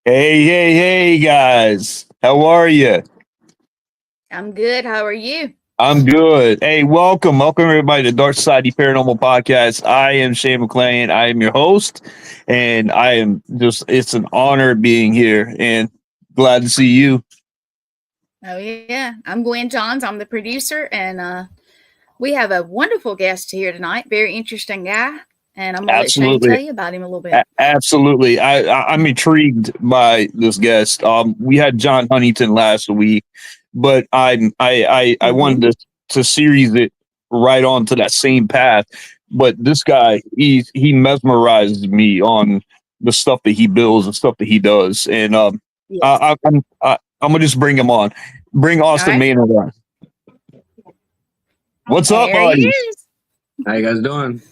Hey, guys. How are you? I'm good. How are you? I'm good. Hey, welcome everybody to Dark Society Paranormal Podcast. I am Shane McClain. I am your host, and I am it's an honor being here and glad to see you. Oh yeah, I'm Gwen Johns. I'm the producer, and we have a wonderful guest here tonight. Very interesting guy, and I'm gonna let Shane Absolutely. tell you about him a little bit. Absolutely. I'm intrigued by this guest. We had John Huntington last week, but I wanted to series it right on to that same path. But this guy, he mesmerizes me on the stuff that he builds and stuff that he does. And Yes. I'm gonna just bring him on. Bring All Austin right. Maynard on. What's up, There he buddy? is. How you guys doing?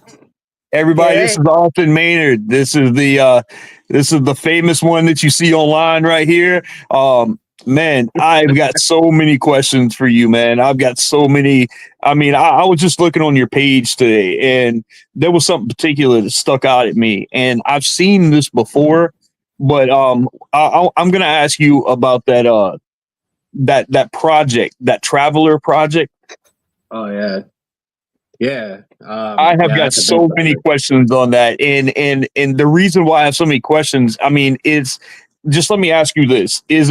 Everybody, this is Good. Austin Maynard. This is the famous one that you see online right here. Man, I've got so many questions for you, man. I've got so many. I was just looking on your page today, and there was something particular that stuck out at me. And I've seen this before, but I'm gonna ask you about that project, that Traveler project. Oh yeah, yeah. I have Yeah, got that's a big so many project. questions on that, and the reason why I have so many questions, is just let me ask you this: is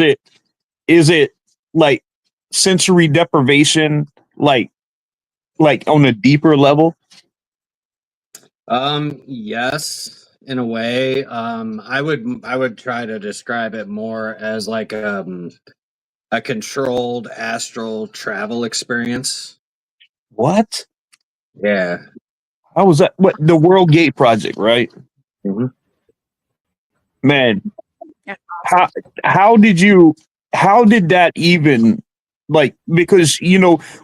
it like sensory deprivation, like on a deeper level? Yes, in a way. I would try to describe it more as like a controlled astral travel experience. What? Yeah. How was that? What, the World Gate project, right? hmm Man, That's how awesome. how did you how did that even, like, because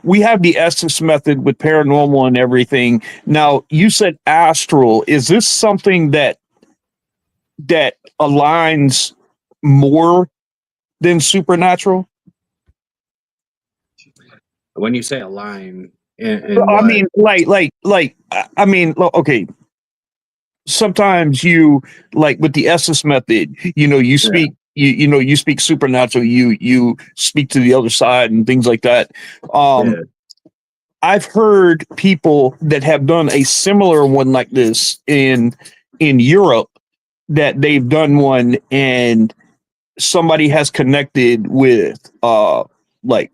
we have the essence method with paranormal and everything. Now you said astral. Is this something that aligns more than supernatural? When you say align in I what? mean, okay. Sometimes you, like with the essence method, you Yeah. speak, you speak supernatural. You speak to the other side and things like that. Yeah. I've heard people that have done a similar one like this in Europe, that they've done one and somebody has connected with like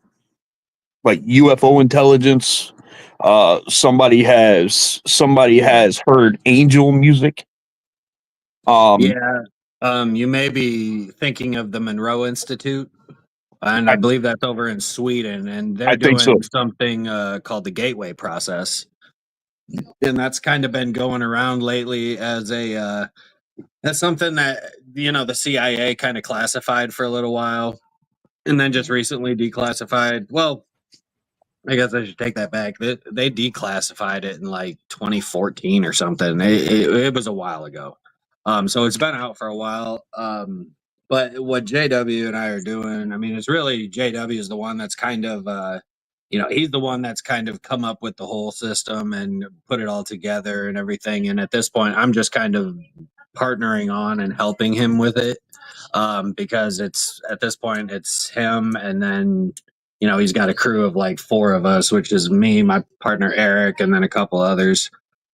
UFO intelligence. Somebody has heard angel music. Um, Yeah. You may be thinking of the Monroe Institute. And I, I believe that's over in Sweden, and I they're think so. doing something called the Gateway process, and that's kind of been going around lately as a that's something that the CIA kind of classified for a little while, and then just recently declassified. Well, I guess I should take that back. They declassified it in like 2014 or something. It was a while ago, so it's been out for a while. But what JW and I are doing, I mean, it's really JW is the one that's kind of, he's the one that's kind of come up with the whole system and put it all together and everything. And at this point, I'm just kind of partnering on and helping him with it, because it's at this point it's him, and then he's got a crew of like four of us, which is me, my partner Eric, and then a couple others.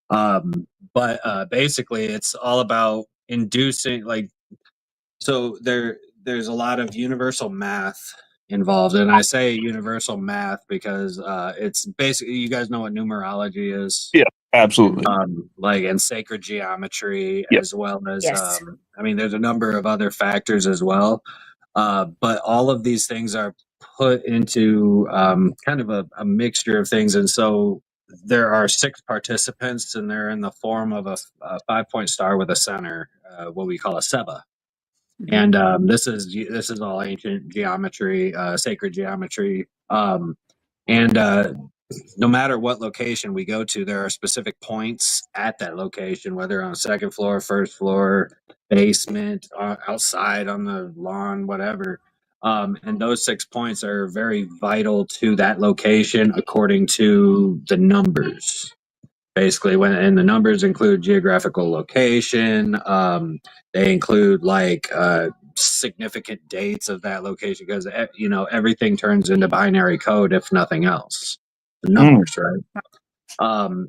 But basically, it's all about inducing, like, so there's a lot of universal math involved, and I say universal math because it's basically, you guys know what numerology is, Yeah, absolutely. like, and sacred geometry, Yeah. as well as Yes. I mean, there's a number of other factors as well, but all of these things are put into kind of a mixture of things. And so there are six participants, and they're in the form of a 5 point star with a center, what we call a seba. Mhm. And this is all ancient geometry, sacred geometry. And No matter what location we go to, there are specific points at that location, whether on second floor, first floor, basement, outside on the lawn, whatever. And those 6 points are very vital to that location according to the numbers. Basically, and the numbers include geographical location. They include like significant dates of that location, because everything turns into binary code if nothing else. The numbers, right?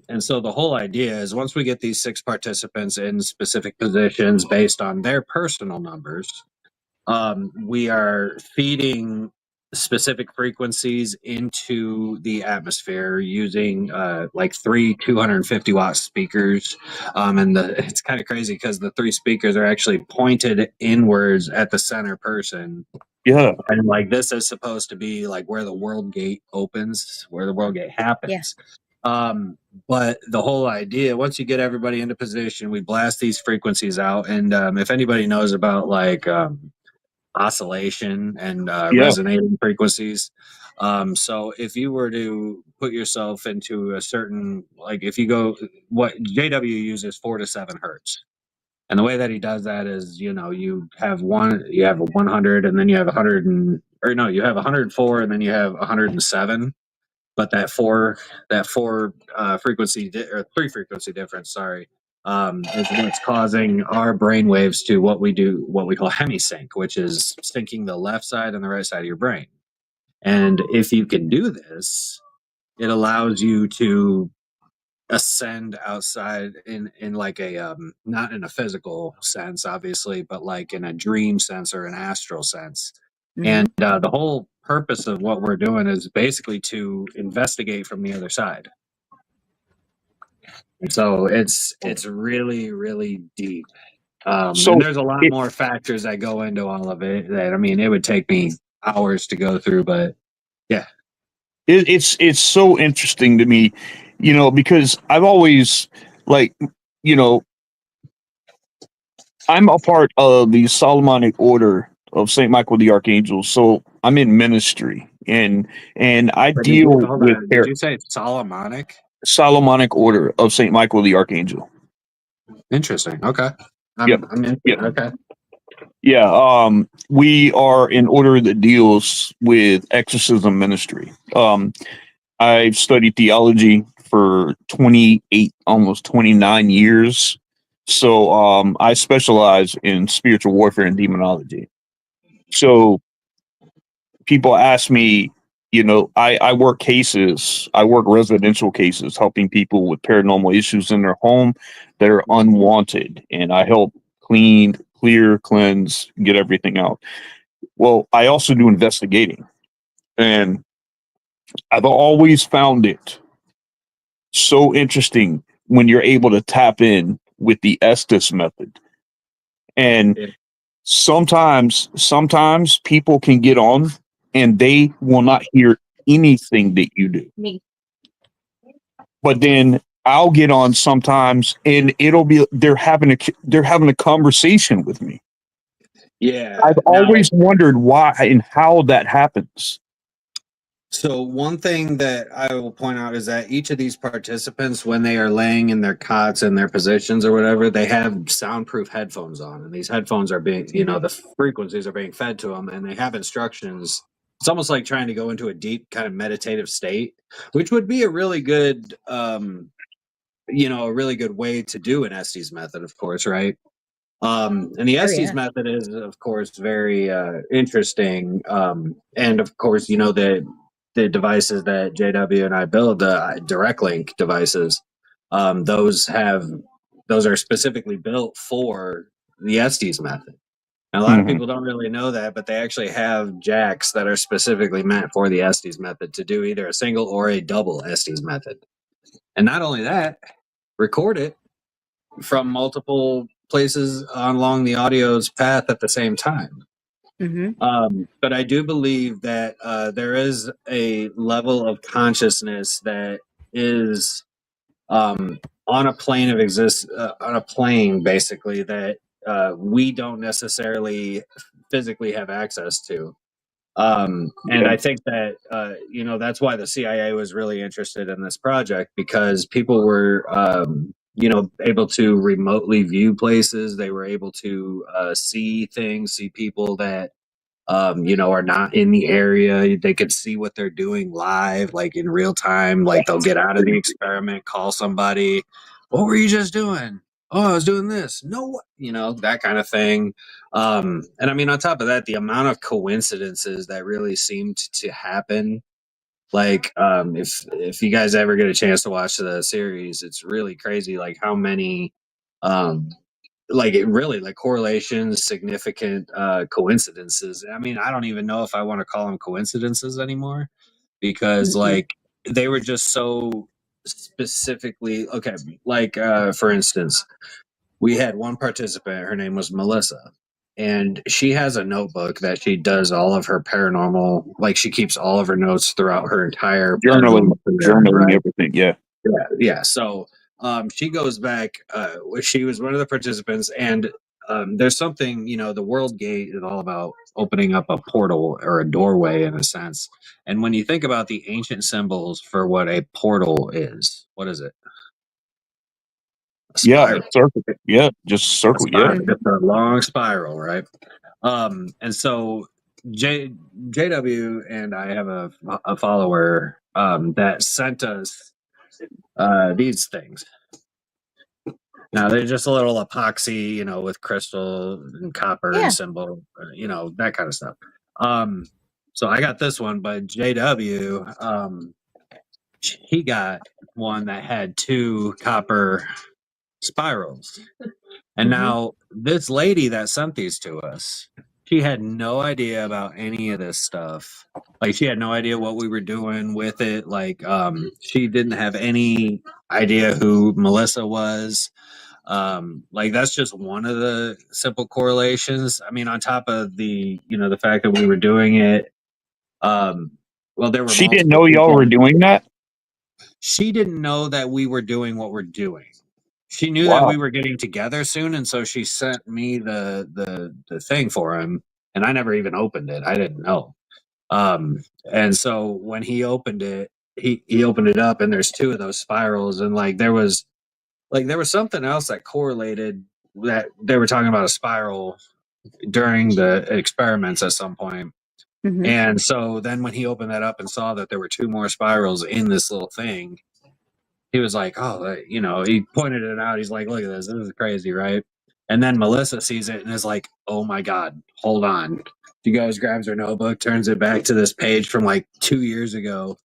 And so the whole idea is, once we get these 6 participants in specific positions based on their personal numbers, we are feeding specific frequencies into the atmosphere using like 3 250-watt speakers. And it's kind of crazy because the 3 speakers are actually pointed inwards at the center person. Yeah. And like, this is supposed to be like where the world gate opens, where the world gate happens. But the whole idea, once you get everybody into position, we blast these frequencies out. And if anybody knows about like oscillation and resonating frequencies, so if you were to put yourself into a certain, like, if you go, what JW uses 4 to 7 hertz. And the way that he does that is, you have 100, and then you have 100, you have 104, and then you have 107. But that four frequency or 3 frequency difference, sorry, is what's causing our brain waves to what we call hemisync, which is syncing the left side and the right side of your brain. And if you can do this, it allows you to ascend outside in like a not in a physical sense, obviously, but like in a dream sense or an astral sense. And the whole purpose of what we're doing is basically to investigate from the other side. So it's really, really deep. So and there's a lot more factors that go into all of it that, I mean, it would take me hours to go through, but yeah. It's so interesting to me, because I've always, like, I'm a part of the Solomonic Order of Saint Michael the Archangel, so I'm in ministry, and I But deal with did you say Solomonic? Solomonic Order of Saint Michael the Archangel. Interesting. Okay. Yep. Okay. Yeah, we are an order that deals with exorcism ministry. I've studied theology for 28, almost 29 years. So I specialize in spiritual warfare and demonology. So people ask me, I work residential cases, helping people with paranormal issues in their home that are unwanted. And I help cleanse, get everything out. Well, I also do investigating. And I've always found it so interesting when you're able to tap in with the Estes method. And sometimes people can get on and they will not hear anything that you do. But then I'll get on sometimes and it'll be they're having a conversation with me. Yeah. I've always wondered why and how that happens. So one thing that I will point out is that each of these participants, when they are laying in their cots in their positions or whatever, they have soundproof headphones on, and these headphones are being, the frequencies are being fed to them, and they have instructions. It's almost like trying to go into a deep kind of meditative state, which would be a really good, a really good way to do an Estes method, of course, right? And the Estes method is, of course, very interesting. And of course, the devices that JW and I build, the direct link devices, those are specifically built for the Estes method. And a lot of people don't really know that, but they actually have jacks that are specifically meant for the Estes method to do either a single or a double Estes method. And not only that, record it from multiple places along the audio's path at the same time. But I do believe that there is a level of consciousness that is on a plane on a plane basically that we don't necessarily physically have access to. And I think that that's why the CIA was really interested in this project, because people were able to remotely view places. They were able to see things, see people that are not in the area. They could see what they're doing live, like in real time. Like, they'll get out of the experiment, call somebody. What were you just doing? oh, I was doing this. No, that kind of thing. And I mean, on top of that, the amount of coincidences that really seemed to happen. Like, if you guys ever get a chance to watch the series, it's really crazy. Like how many, like it really like correlations, significant coincidences. I mean, I don't even know if I want to call them coincidences anymore because like they were just so specifically okay. Like for instance, we had one participant, her name was Melissa, and she has a notebook that she does all of her paranormal, like she keeps all of her notes throughout her entire Journaling, career, right? everything. Yeah. Yeah. So she goes back, she was one of the participants, and there's something, the World Gate is all about opening up a portal or a doorway in a sense. And when you think about the ancient symbols for what a portal is, what is it? A spiral. Circle. Yeah, just circle. Yeah. It's a long spiral, right? And so JW and I have a follower that sent us these things. Now they're just a little epoxy, with crystal and copper and symbol, that kind of stuff. So I got this one, but JW, he got one that had 2 copper spirals. And now this lady that sent these to us, she had no idea about any of this stuff. Like she had no idea what we were doing with it. Like she didn't have any idea who Melissa was. Like that's just one of the simple correlations. I mean, on top of the, the fact that we were doing it, well, there were She didn't multiple know y'all people. were doing that? She didn't know that we were doing what we're doing. She knew that we were getting together soon, and so she sent me the thing for him, and I never even opened it. I didn't know. And so when he opened it, he opened it up, and there's 2 of those spirals, and there was something else that correlated that they were talking about a spiral during the experiments at some point. And so then when he opened that up and saw that there were 2 more spirals in this little thing, he was like, oh, he pointed it out. He's like, look at this. This is crazy, right? And then Melissa sees it and is like, oh my God, hold on. She goes, grabs her notebook, turns it back to this page from 2 years ago.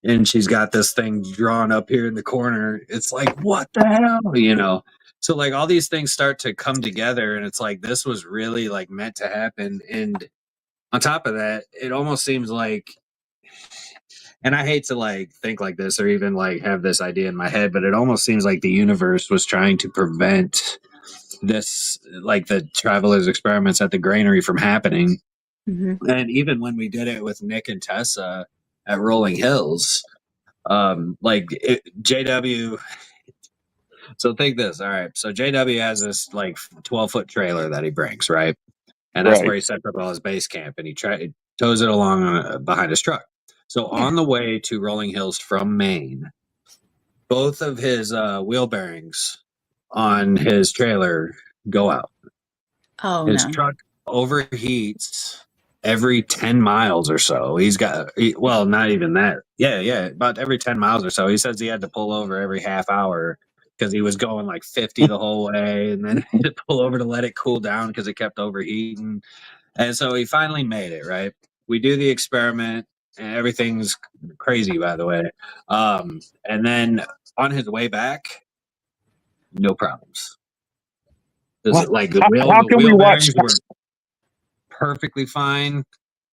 And she's got this thing drawn up here in the corner. It's like, what the hell? So all these things start to come together. And it's like, this was really meant to happen. And on top of that, it almost seems like, and I hate to think like this or even have this idea in my head, but it almost seems like the universe was trying to prevent this, the travelers' experiments at the granary from happening. And even when we did it with Nick and Tessa at Rolling Hills, JW. So think this. All right. So JW has this 12-foot trailer that he brings, right? And that's where he sets up all his base camp, and he tows it along behind his truck. So on the way to Rolling Hills from Maine, both of his wheel bearings on his trailer go out. Oh, his truck overheats every 10 miles or so. Well, not even that. Yeah, about every 10 miles or so. He says he had to pull over every half hour because he was going 50 the whole way, and then he had to pull over to let it cool down because it kept overheating. And so he finally made it, right? We do the experiment, and everything's crazy, by the way. And then on his way back, no problems. How can we watch? Were perfectly fine.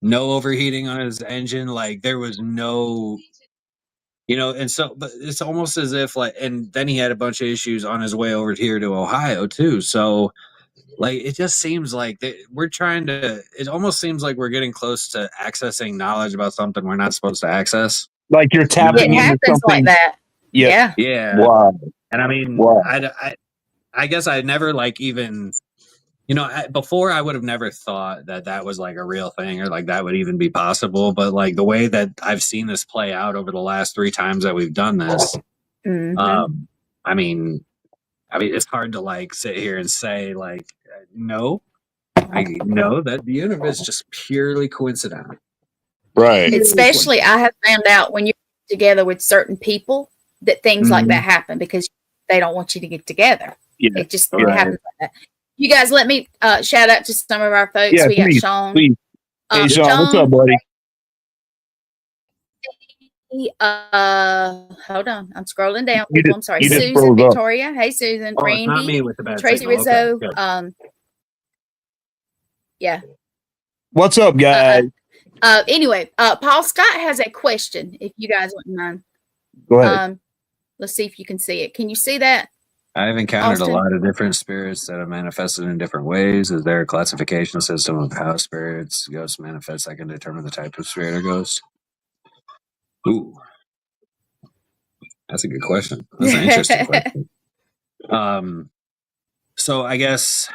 No overheating on his engine. There was no, and so, but it's almost as if and then he had a bunch of issues on his way over here to Ohio too. So, it just seems like we're trying to, it almost seems like we're getting close to accessing knowledge about something we're not supposed to access. You're tapping into something. It happens like that. Yeah. Wow. And I mean, I guess I never even, before I would have never thought that was a real thing or that would even be possible. But the way that I've seen this play out over the last 3 times that we've done this, I mean, it's hard to sit here and say no. I know that the universe is just purely coincidental. Right. Especially, I have found out when you're together with certain people that things like that happen because they don't want you to get together. Yeah. It just Right. happens like that. You guys, let me shout out to some of our folks. Yeah, We got please, Sean. please. Hey, Sean, what's up, buddy? Hold on. I'm scrolling down. You I'm sorry. just Susan, froze up. Victoria. Hey, Susan. Oh, it's not Randy. me with the bad Tracy signal. Okay, Rizzo. good. Yeah. What's up, guys? Anyway, Paul Scott has a question, if you guys wouldn't mind. Go ahead. Let's see if you can see it. Can you see that? I've encountered Austin? a lot of different spirits that have manifested in different ways. Is there a classification system of how spirits, ghosts manifest that can determine the type of spirit or ghost? Ooh, that's a good question. That's an interesting question. So I guess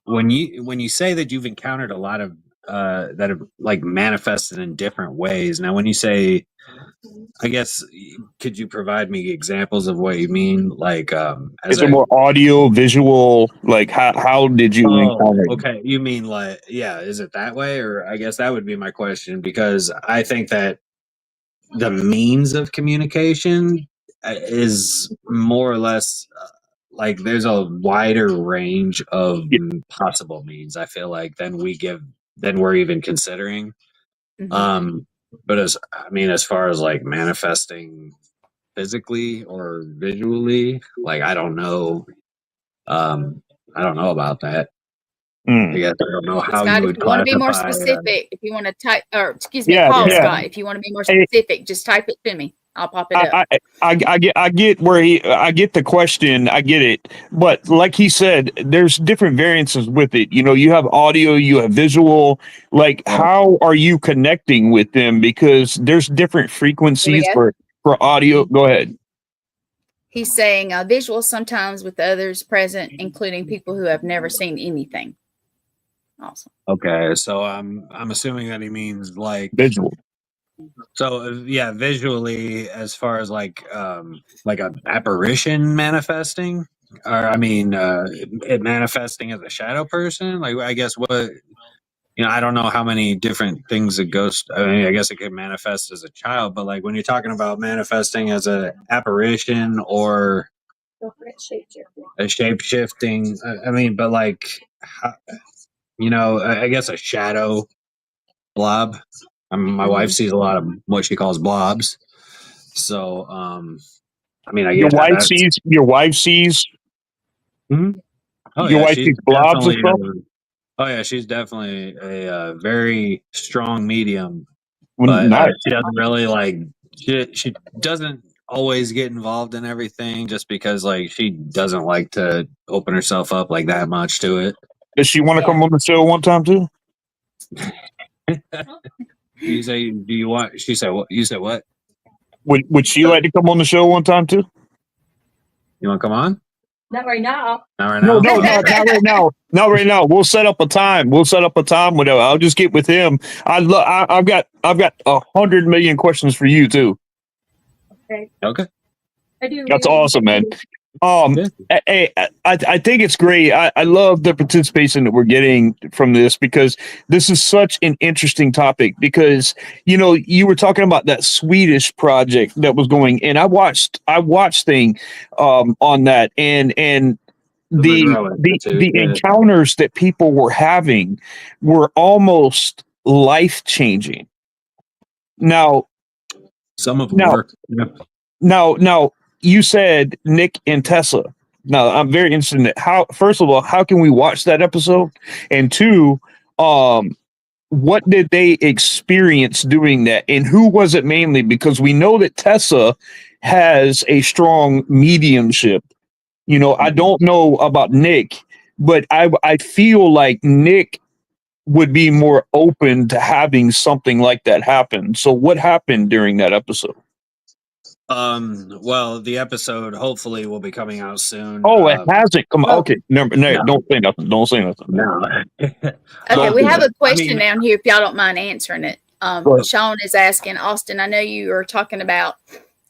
when you say that you've encountered a lot of that have like manifested in different ways. Now, when you say, I guess, could you provide me examples of what you mean? Like, Is it more audio, visual? Like, how did you encounter it? Okay. You mean like, yeah, is it that way? Or I guess that would be my question, because I think that the means of communication is more or less like there's a wider range of possible means, I feel like, than we're even considering. Mhm. But as far as like manifesting physically or visually, like I don't know about that. I guess I don't know how Scott, you if would you want to be more classify. specific, if you want to type, or excuse me, Yeah, Paul yeah. Scott, if you want to be more specific, just type it to me. I'll pop it up. I get where I get the question. I get it. But like he said, there's different variances with it. You know, you have audio, you have visual. Like, how are you connecting with them? Because there's different frequencies go. for audio. Go ahead. He's saying visual sometimes with others present, including people who have never seen anything. Awesome. Okay, so I'm assuming that he means like Visual. So yeah, visually, as far as like an apparition manifesting, or I mean, it manifesting as a shadow person. Like I guess I don't know how many different things a ghost. I mean, I guess it could manifest as a child, but like when you're talking about manifesting as an apparition or a shape shifting, I mean, but like, I guess a shadow blob. My wife sees a lot of what she calls blobs. So, I mean, I Your guess wife that's. sees. Your wife sees. Hmm? Oh Your yeah, wife she's sees blobs and definitely. stuff. Oh yeah, she's definitely a very strong medium, Well, but nice. she doesn't really like. She doesn't always get involved in everything, just because like she doesn't like to open herself up like that much to it. Does she want to come on the show one time too? You say? Do you want? She said. What? You said what? Would she like to come on the show one time too? You want to come on? Not right now. Not right No, now. not right now. Not right now. We'll set up a time. We'll set up a time with her. I'll just get with him. I've got 100 million questions for you too. Okay. I do. That's awesome, man. Hey, I think it's great. I love the participation that we're getting from this, because this is such an interesting topic. Because you were talking about that Swedish project that was going, and I watched thing on that, and the encounters that people were having were almost life changing. Now, some of them were. Yeah. Now, you said Nick and Tessa. Now, I'm very interested in it. First of all, how can we watch that episode? And two, what did they experience doing that? And who was it mainly? Because we know that Tessa has a strong mediumship. I don't know about Nick, but I feel like Nick would be more open to having something like that happen. So what happened during that episode? Well, the episode hopefully will be coming out soon. Oh, it hasn't come. Okay, no, don't say nothing. Don't say nothing. No. Okay, we have a question down here if y'all don't mind answering it. Sean is asking, Austin, I know you are talking about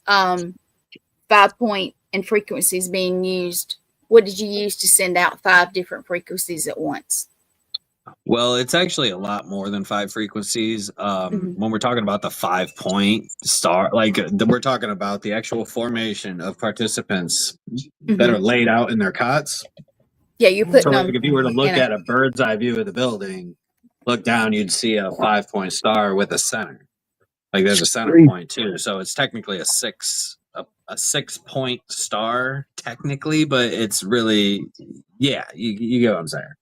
5-point and frequencies being used. What did you use to send out 5 different frequencies at once? Well, it's actually a lot more than 5 frequencies. When we're talking about the 5 point star, we're talking about the actual formation of participants that are laid out in their cots. Yeah, you're putting So, like, them if you were to look in at a bird's eye view of the building, look down, you'd see a 5 point star with a center. Like, there's a center point too. So it's technically a 6 point star, technically, but it's really, yeah, you get what I'm saying.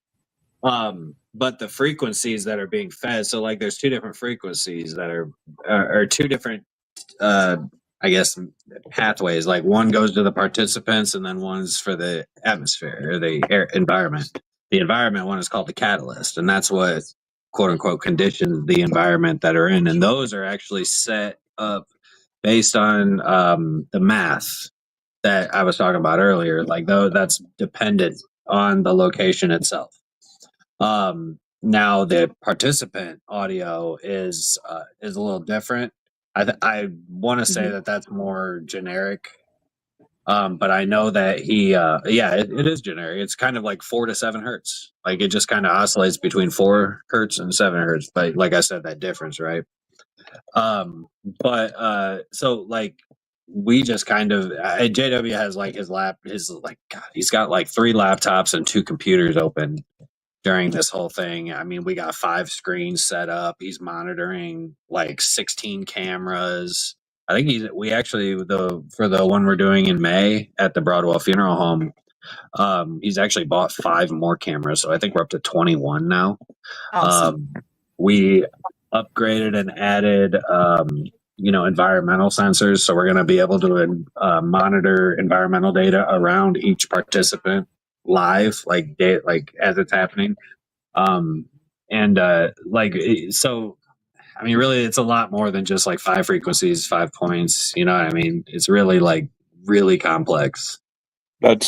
But the frequencies that are being fed, so like there's two different frequencies that are two different I guess pathways. Like one goes to the participants and then one's for the atmosphere or the air environment. The environment one is called the catalyst, and that's what quote unquote conditions the environment that are in. And those are actually set up based on the math that I was talking about earlier. Like though that's dependent on the location itself. Now the participant audio is a little different. I want to say that that's more generic, but I know that it is generic. It's kind of like 4 to 7 hertz. Like it just kind of oscillates between 4 hertz and 7 hertz. But like I said, that difference, right? So like we just kind of JW has like his God, he's got like 3 laptops and 2 computers open during this whole thing. I mean, we got 5 screens set up. He's monitoring like 16 cameras. I think we actually for the one we're doing in May at the Broadwell Funeral Home, he's actually bought 5 more cameras, so I think we're up to 21 now. awesome. We upgraded and added environmental sensors, so we're going to be able to monitor environmental data around each participant live, like as it's happening. So I mean, really, it's a lot more than just like 5 frequencies, 5 points. You know what I mean? It's really like really complex. That's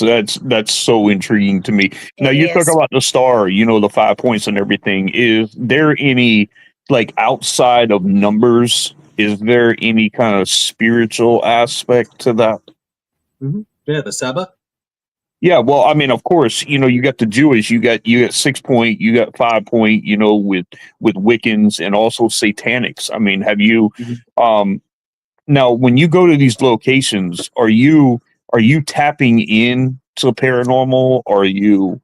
so intriguing to me. Now It you talk is. about the star, the 5 points and everything. Is there any, like, outside of numbers? Is there any kind of spiritual aspect to that? Yeah, the Seba. Yeah, well, I mean, of course, you got the Jewish, you got 6 point, you got 5 point, with Wiccans and also Satanics. I mean, have you now when you go to these locations, are you tapping in to paranormal? Are you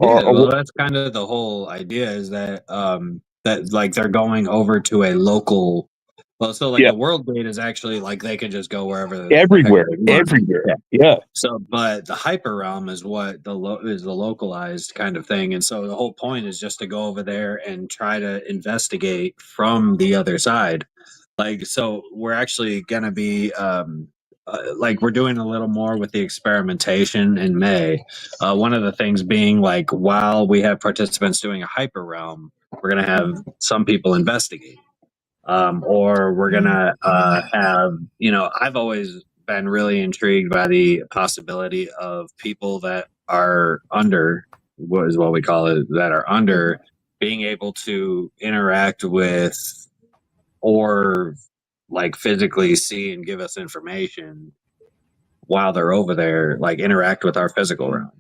Yeah, or well, that's kind of the whole idea is that like they're going over to a local. Well, so like yeah, the World Gate is actually like they can just go wherever the heck everywhere, they want. everywhere. Yeah. Yeah. So, but the hyper realm is what is the localized kind of thing, and so the whole point is just to go over there and try to investigate from the other side. Like, so we're actually gonna be like we're doing a little more with the experimentation in May. One of the things being like while we have participants doing a hyper realm, we're gonna have some people investigate, or we're gonna have I've always been really intrigued by the possibility of people that are under what we call it that are under being able to interact with or like physically see and give us information while they're over there, like interact with our physical realm.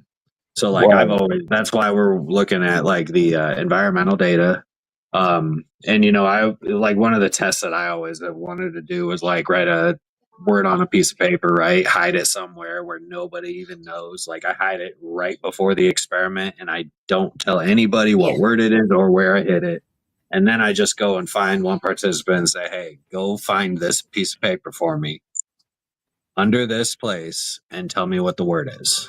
So like Wow. that's why we're looking at like the environmental data. And I like one of the tests that I always have wanted to do was like write a word on a piece of paper, right? Hide it somewhere where nobody even knows. Like I hide it right before the experiment and I don't tell anybody what word it is or where I hid it. And then I just go and find one participant and say, hey, go find this piece of paper for me under this place and tell me what the word is.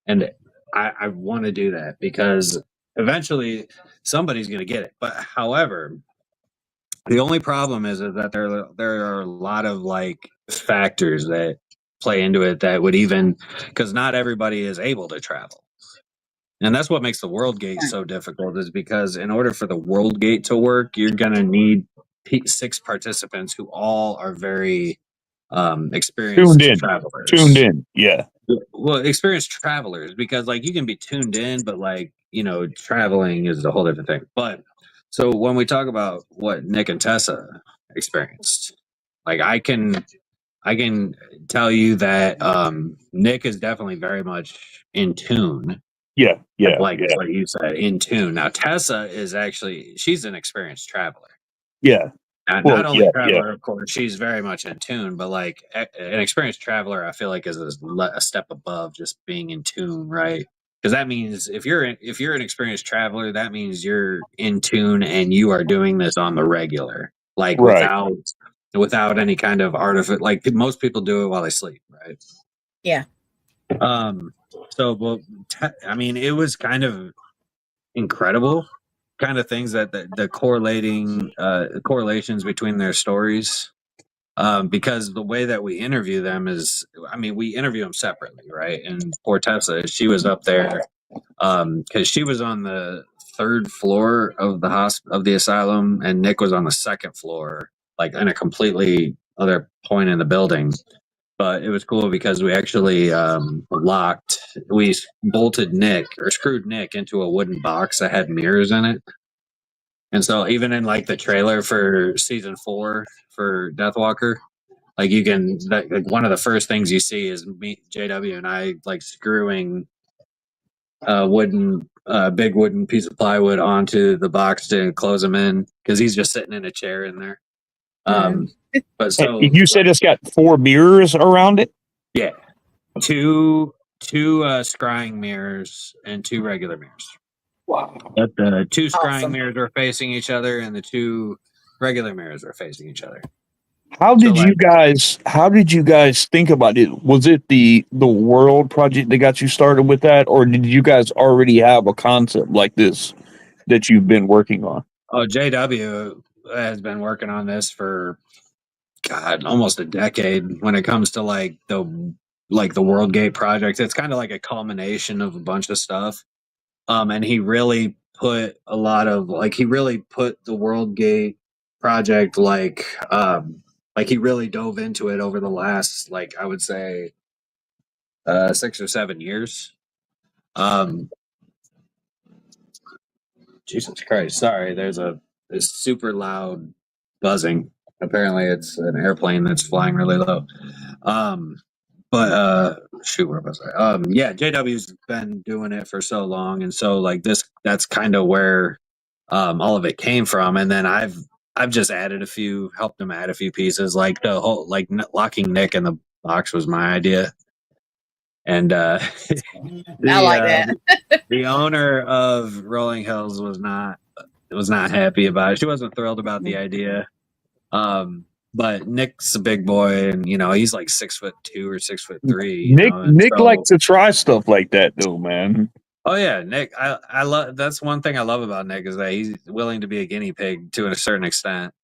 And I want to do that because eventually somebody's going to get it. But however, the only problem is that there are a lot of like factors that play into it that would even because not everybody is able to travel. And that's what makes the World Gate so difficult is because in order for the World Gate to work, you're going to need 6 participants who all are very experienced travelers. Tuned in. Yeah. Well, experienced travelers because like you can be tuned in, but like traveling is a whole different thing. But so when we talk about what Nick and Tessa experienced, like I can tell you that Nick is definitely very much in tune Yeah, yeah, like yeah, what you said, in tune. Now Tessa is actually, she's an experienced traveler. yeah. Well, Not only yeah, yeah, traveler, of course, she's very much in tune, but like an experienced traveler, I feel like is a step above just being in tune, right? Because that means if you're an experienced traveler, that means you're in tune and you are doing this on the regular, like right. without any kind of artifice. Like most people do it while they sleep, right? Yeah. Um. So, well, I mean, it was kind of incredible kind of things that the correlations between their stories, because the way that we interview them is, I mean, we interview them separately, right? And poor Tessa, she was up there because she was on the third floor of the asylum, and Nick was on the second floor, like in a completely other point in the building. But it was cool because we actually we bolted Nick or screwed Nick into a wooden box that had mirrors in it. And so even in like the trailer for season 4 for Deathwalker, like like one of the first things you see is me, JW, and I like screwing a big wooden piece of plywood onto the box to close him in because he's just sitting in a chair in there. But And so you said it's got 4 mirrors around it. yeah, two scrying mirrors and 2 regular mirrors. Wow. But the 2 scrying Awesome. mirrors are facing each other, and the 2 regular mirrors are facing each other. How So, did you guys think about it? Was it the world project that got you started with that, or did you guys already have a concept like this that you've been working on? Oh, JW has been working on this for God, almost a decade when it comes to like the World Gate project. It's kind of like a culmination of a bunch of stuff. And he really put the World Gate project like he really dove into it over the last, like, I would say 6 or 7 years. Jesus Christ, sorry, there's this super loud buzzing. Apparently it's an airplane that's flying really low. But shoot, where was I? Yeah, JW's been doing it for so long, and so like that's kind of where all of it came from. And then I've just helped him add a few pieces, like the whole locking Nick in the box was my idea. And I like that. the owner of Rolling Hills was not happy about it. She wasn't thrilled about the idea. But Nick's a big boy, and he's like 6'2" or 6'3". Nick likes to try stuff like that, though, man. Oh yeah, Nick. I love. That's one thing I love about Nick is that he's willing to be a guinea pig to a certain extent.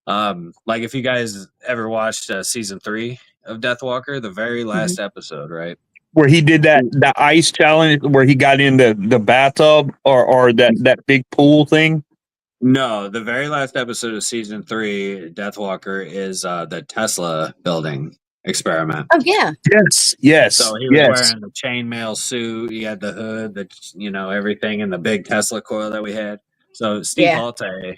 Like if you guys ever watched season 3 of Deathwalker, the very last episode, right? Where he did the ice challenge, where he got in the bathtub or that big pool thing. No, the very last episode of season 3, Deathwalker, is the Tesla building experiment. Oh yeah. Yes. So he was wearing the chainmail suit. He had the hood, everything, and the big Tesla coil that we had. So Steve Halte,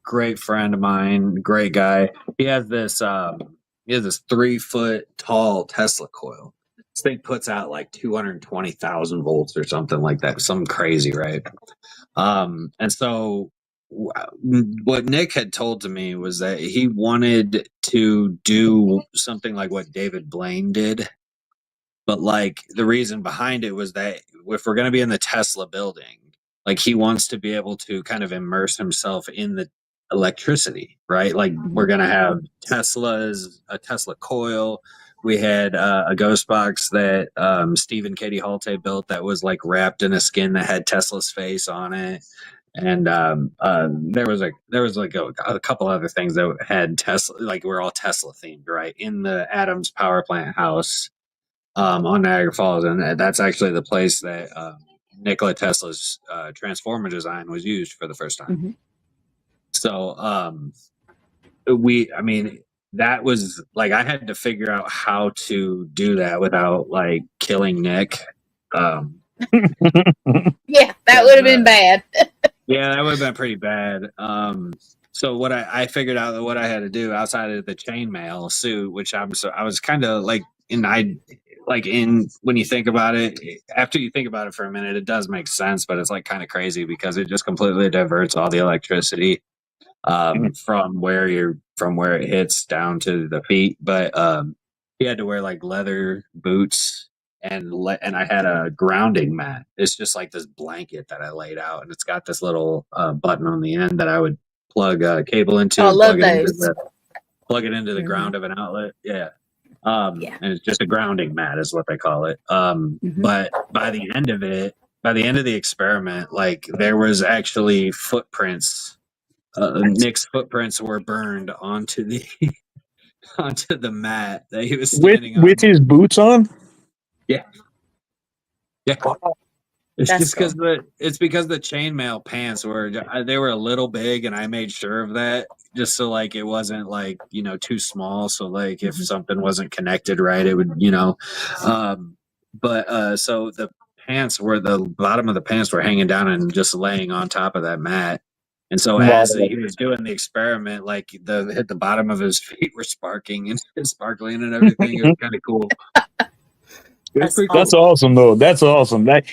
great friend of mine, great guy. He has this 3-foot tall Tesla coil. This thing puts out like 220,000 volts or something like that. Something crazy, right? And so what Nick had told to me was that he wanted to do something like what David Blaine did, but like the reason behind it was that if we're going to be in the Tesla building, like he wants to be able to kind of immerse himself in the electricity, right? Like we're going to have a Tesla coil. We had a ghost box that Steve and Katie Halte built that was like wrapped in a skin that had Tesla's face on it. And there was a couple other things that had Tesla, like we're all Tesla themed, right? In the Adams power plant house on Niagara Falls, and that's actually the place that Nikola Tesla's transformer design was used for the first time. So that was like I had to figure out how to do that without like killing Nick. Yeah, that would have been bad. Yeah, that would have been pretty bad. So what I figured out that what I had to do outside of the chainmail suit, which I was kind of like, and like when you think about it, after you think about it for a minute, it does make sense, but it's like kind of crazy because it just completely diverts all the electricity from where it hits down to the feet. But he had to wear like leather boots, and I had a grounding mat. It's just like this blanket that I laid out, and it's got this little button on the end that I would plug a cable into. Oh, I And love those. plug it into the ground of an outlet. Yeah. And it's just a grounding mat is what they call it. But by the end of the experiment, like there was actually footprints. Nick's footprints were burned onto the onto the mat that he was standing on. With his boots on. Yeah. Wow. It's That's just because the chainmail pants were a little big, and I made sure of that just so like it wasn't like too small. So like if something wasn't connected right, it would so the bottom of the pants were hanging down and just laying on top of that mat. And so as he was doing the experiment, like the bottom of his feet were sparkling and everything. It was kind of cool. That's awesome, though. That's awesome. That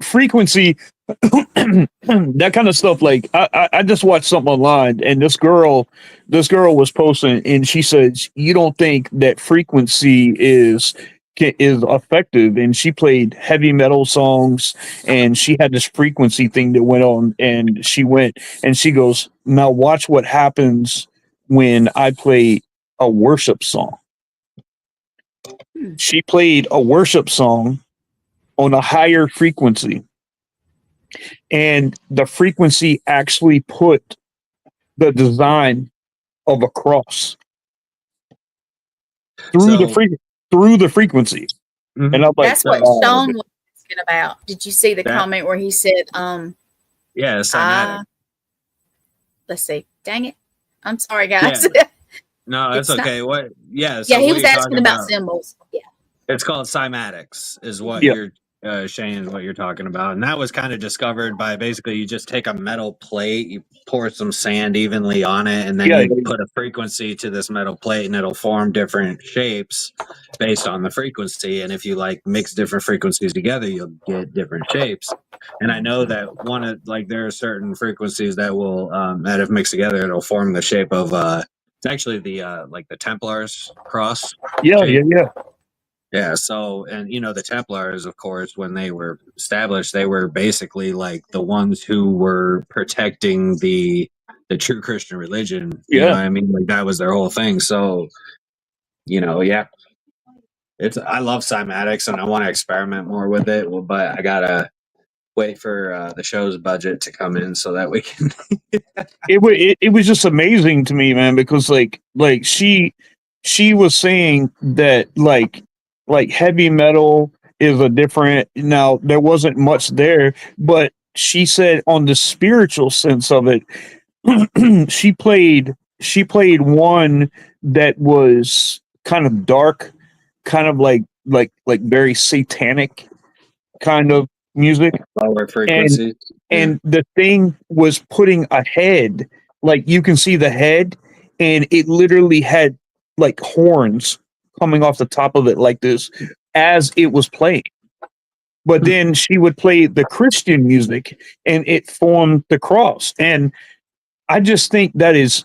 frequency, that kind of stuff. Like I just watched something online, and this girl was posting, and she said, "You don't think that frequency is effective?" And she played heavy metal songs, and she had this frequency thing that went on, and she goes, "Now watch what happens when I play a worship song." She played a worship song on a higher frequency, and the frequency actually put the design of a cross through the frequency. And I'm like, that's what Sean was asking about. Did you see the comment where he said, yeah, cymatic. Let's see. Dang it. I'm sorry, guys. Yeah. No, that's okay. What? Yeah. So he was asking about symbols. Yeah. It's called cymatics, is what you're Shane, is what you're talking about. And that was kind of discovered by basically you just take a metal plate, you pour some sand evenly on it, and then you put a frequency to this metal plate, and it'll form different shapes based on the frequency. And if you like mix different frequencies together, you'll get different shapes. And I know that there are certain frequencies that will that if mixed together, it'll form the shape of it's actually the like the Templars cross. Yeah. So, and the Templars, of course, when they were established, they were basically like the ones who were protecting the true Christian religion. You know what I mean? Like that was their whole thing. So, I love cymatics and I want to experiment more with it, but I gotta wait for the show's budget to come in so that we can. It was just amazing to me, man, because like she was saying that like heavy metal is a different. Now there wasn't much there, but she said on the spiritual sense of it, she played one that was kind of dark, kind of like very satanic kind of music. Lower frequency. And the thing was putting a head, like you can see the head, and it literally had like horns coming off the top of it like this as it was playing. But then she would play the Christian music and it formed the cross. And I just think that's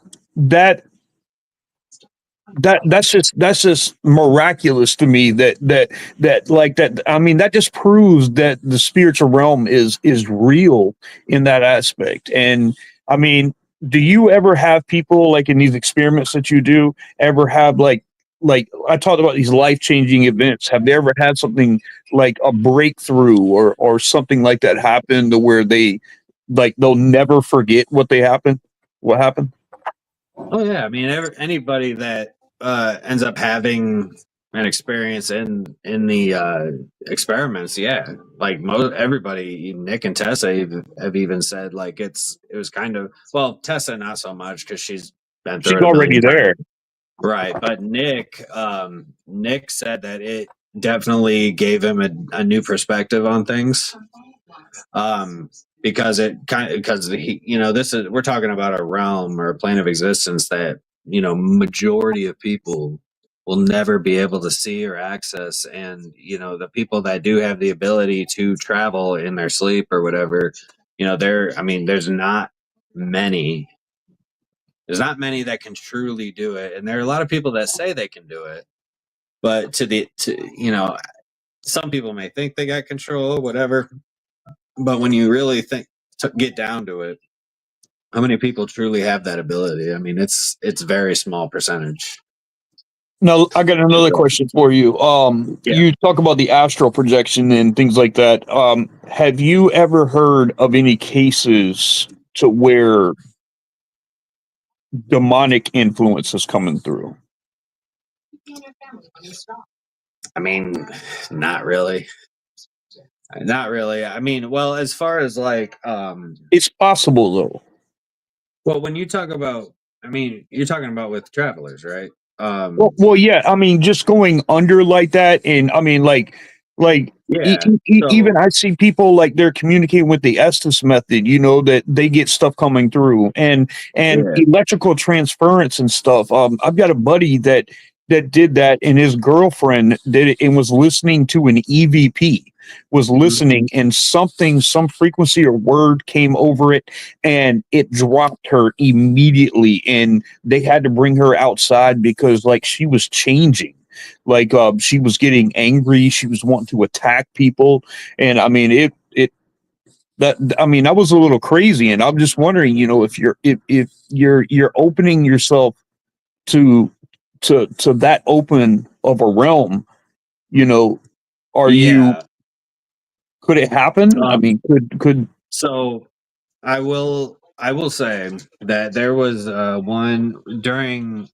just miraculous to me that I mean, that just proves that the spiritual realm is real in that aspect. And I mean, do you ever have people like in these experiments that you do ever have like I talked about these life-changing events? Have they ever had something like a breakthrough or something like that happen to where they'll never forget what happened? Oh yeah, I mean anybody that ends up having an experience in the experiments, like everybody, Nick and Tessa have even said like it was kind of, well, Tessa not so much because she's been through it already there. Right, but Nick said that it definitely gave him a new perspective on things, because we're talking about a realm or a plane of existence that majority of people will never be able to see or access. And the people that do have the ability to travel in their sleep or whatever, there's not many. There's not many that can truly do it, and there are a lot of people that say they can do it, but some people may think they got control, whatever. But when you really get down to it, how many people truly have that ability? I mean, it's very small percentage. Now, I got another question for you. Yeah. You talk about the astral projection and things like that. Have you ever heard of any cases to where demonic influence is coming through? I mean, not really. Not really. I mean, well, as far as like, It's possible though. well, when you talk about, you're talking about with travelers, right? Well, yeah. I mean, just going under like that, and I mean, Yeah. even I see people like they're communicating with the Estes method. That they get stuff coming through, and Yeah. electrical transference and stuff. I've got a buddy that did that, and his girlfriend did it and was listening to an EVP. Was listening, and some frequency or word came over it, and it dropped her immediately, and they had to bring her outside because like she was changing, like she was getting angry, she was wanting to attack people, and I mean that was a little crazy, and I'm just wondering, if you're opening yourself to that open of a realm, are you? Could it happen? I mean, could So I will say that there was one during.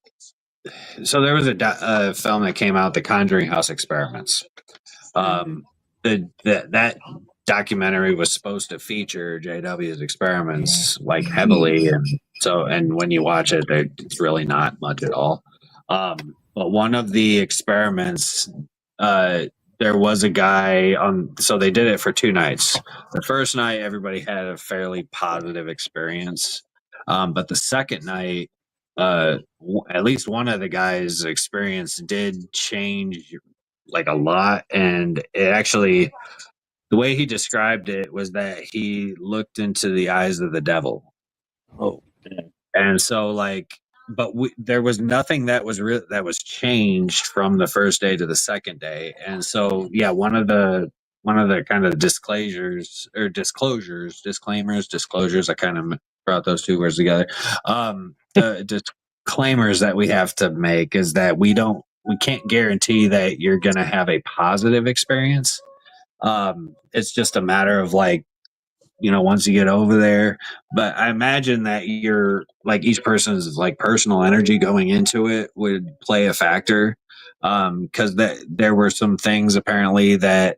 So there was a film that came out, The Conjuring House Experiments. That documentary was supposed to feature JW's experiments like heavily, and when you watch it, it's really not much at all. But one of the experiments, there was a guy on. So they did it for 2 nights. The first night, everybody had a fairly positive experience, but the second night, at least one of the guys' experience did change like a lot, and it actually, the way he described it was that he looked into the eyes of the devil. Oh, man. And so but there was nothing that was that was changed from the first day to the second day. And so yeah, one of the kind of disclaimers, I kind of brought those 2 words together. The disclaimers that we have to make is that we can't guarantee that you're going to have a positive experience. It's just a matter of once you get over there. But I imagine that you're like each person's like personal energy going into it would play a factor. Because there were some things apparently that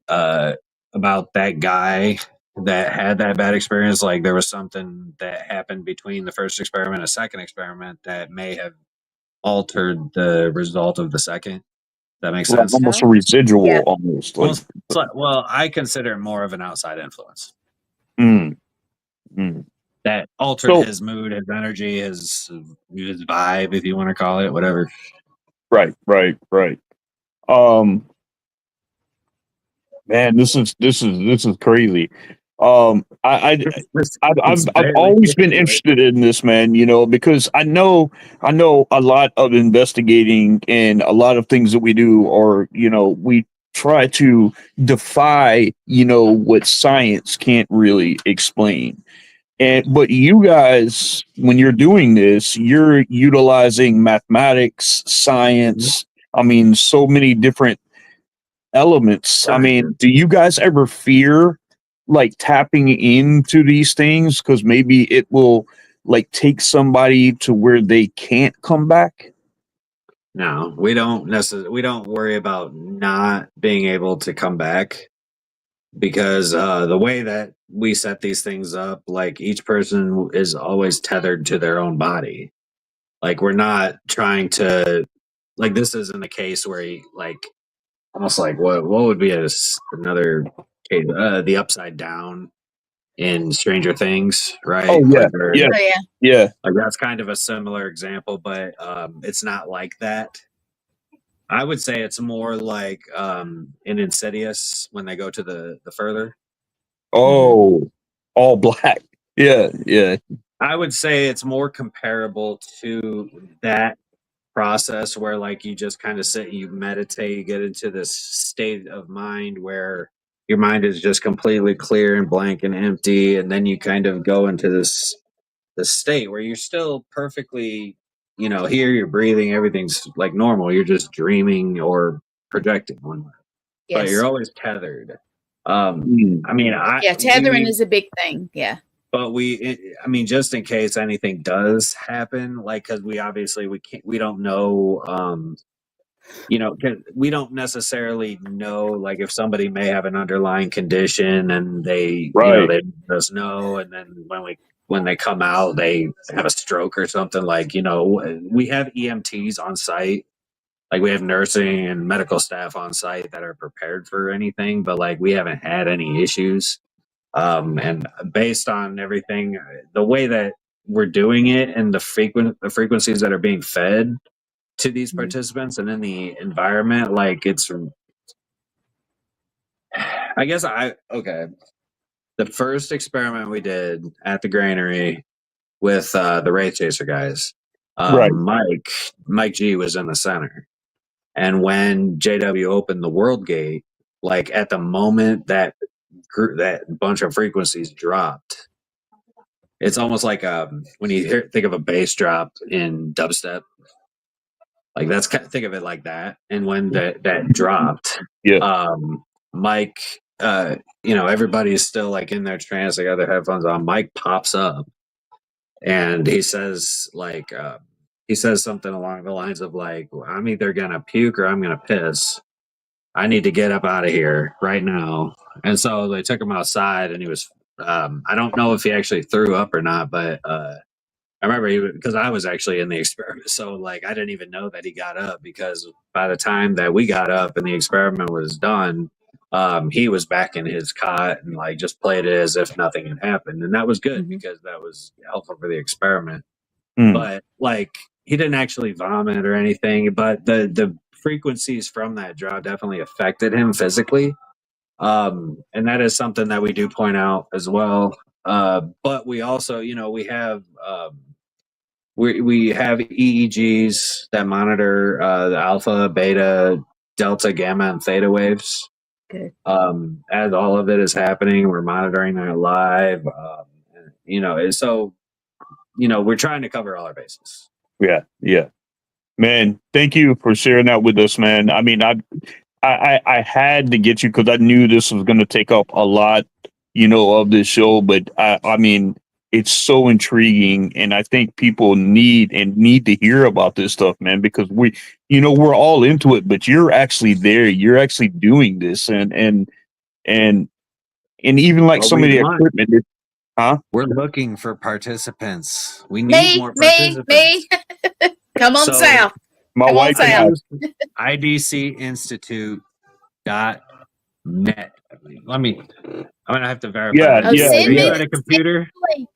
about that guy that had that bad experience. Like there was something that happened between the first experiment and second experiment that may have altered the result of the second. That makes sense. Almost a residual, Yeah. almost Well, I consider it more of an outside influence that altered his mood, his energy, his vibe, if you want to call it, whatever. Right. Man, this is crazy. I've always been interested in this, man, because I know a lot of investigating and a lot of things that we do are, we try to defy, what science can't really explain. But you guys, when you're doing this, you're utilizing mathematics, science. I mean, so many different elements. I mean, do you guys ever fear like tapping into these things because maybe it will like take somebody to where they can't come back? No, we don't worry about not being able to come back, because the way that we set these things up, like each person is always tethered to their own body. Like we're not trying to, like, this isn't a case where almost like what would be another case, the upside down in Stranger Things, right? Oh yeah, Yeah. Like that's kind of a similar example, but it's not like that. I would say it's more like in Insidious when they go to the further. Oh, all black. Yeah, yeah. I would say it's more comparable to that process where like you just kind of sit, you meditate, you get into this state of mind where your mind is just completely clear and blank and empty, and then you kind of go into this state where you're still perfectly, here you're breathing, everything's like normal. You're just dreaming or projecting one way, but Yes. you're always tethered. Mm. I mean, Tethering is a big thing. Yeah. but I mean, just in case anything does happen, like, because we don't know, 'cause we don't necessarily know, like, if somebody may have an underlying condition and they, Right. they let us know, and then when they come out, they have a stroke or something. Like, we have EMTs on site, like we have nursing and medical staff on site that are prepared for anything, but like we haven't had any issues. And based on everything, the way that we're doing it and the frequencies that are being fed to these participants and in the environment, like the first experiment we did at the granary with the Wraith Chaser guys, Right. Mike G was in the center, and when JW opened the world gate, like at the moment that bunch of frequencies dropped, it's almost like when you think of a bass drop in dubstep, like that's think of it like that. And when that dropped, Yeah. Mike, everybody's still like in their trance, they got their headphones on. Mike pops up and he says something along the lines of like, I'm either gonna puke or I'm gonna piss. I need to get up out of here right now. And so they took him outside, and he was I don't know if he actually threw up or not, but I remember because I was actually in the experiment. So like I didn't even know that he got up, because by the time that we got up and the experiment was done, he was back in his cot and like just played it as if nothing had happened. And that was good because that was helpful for the experiment. Mm. But like he didn't actually vomit or anything, but the frequencies from that drop definitely affected him physically. And that is something that we do point out as well. But we also, we have EEGs that monitor the alpha, beta, delta, gamma, and theta waves. Good. As all of it is happening, we're monitoring that live. So we're trying to cover all our bases. Yeah. Yeah. Man, thank you for sharing that with us, man. I mean, I had to get you because I knew this was going to take up a lot, of this show. But I mean, it's so intriguing, and I think people need to hear about this stuff, man, because we're all into it, but you're actually there, you're actually doing this, and even like some of the equipment. We're looking for participants. We need more participants. Me. Come on south. My wife IDCinstitute.net. I'm gonna have to verify. Yeah. Are you at a computer?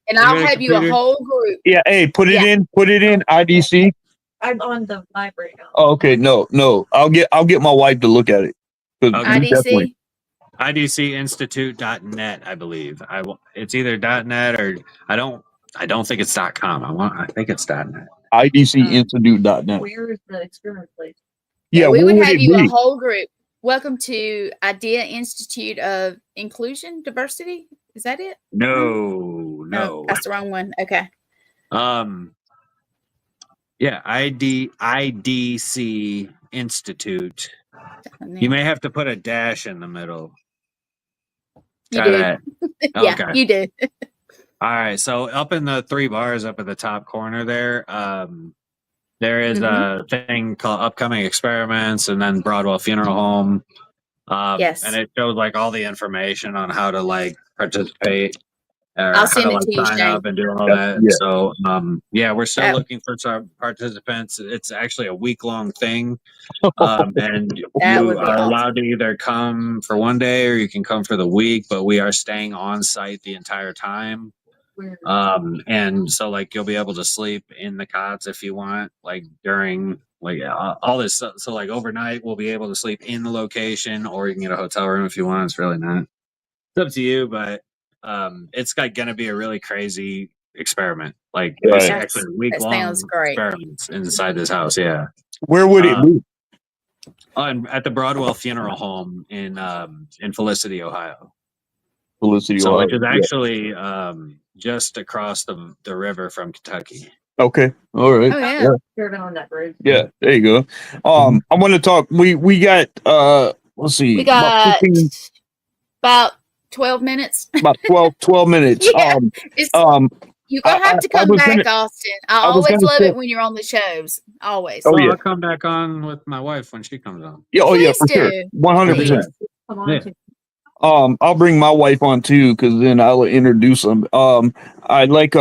And I'll have you a whole group. Yeah. Hey, put it in IDC. I'm on the library now. Oh, okay. No. I'll get my wife to look at it. IDC. IDCinstitute.net, I believe. It's either .net or I don't think it's .com. I think it's .net. IDCinstitute.net. Where is the experiment place? Yeah, we would have you a whole group. Welcome to Idea Institute of Inclusion, Diversity. Is that it? No. That's the wrong one. Okay. Yeah, IDC Institute. You may have to put a dash in the middle. You do. That. Yeah, Okay. you do. All right. So up in the 3 bars up at the top corner there, there is a thing called Upcoming Experiments, and then Broadwell Funeral Home. Yes. And it shows like all the information on how to like participate. I'll send it to you, sign Shane. up and do all that. Yeah. So, we're still looking for some participants. It's actually a week-long thing, and you are allowed to either come for one day or you can come for the week. But we are staying on site the entire time, and so like you'll be able to sleep in the cots if you want, like during like all this stuff. So like overnight, we'll be able to sleep in the location, or you can get a hotel room if you want. It's really not. It's up to you, but it's like going to be a really crazy experiment. Like it's Right. actually a week That long sounds great. experiments inside this house. Yeah. Where would it be? At the Broadwell Funeral Home in Felicity, Ohio. Felicity, So, Ohio. which is actually just across the river from Kentucky. Okay. All right. Oh yeah. Driven on that bridge. Yeah. There you go. I want to talk. We got let's see. We got 15, about 12 minutes. about 12 minutes. Yeah. It's, you're gonna have to come back, Austin. I always love it when you're on the shows. Always. Oh, Well, yeah. I'll come back on with my wife when she comes on. Yeah. Oh yeah, Please for sure. do. 100%. Come on. Yeah. I'll bring my wife on too, because then I'll introduce them. I like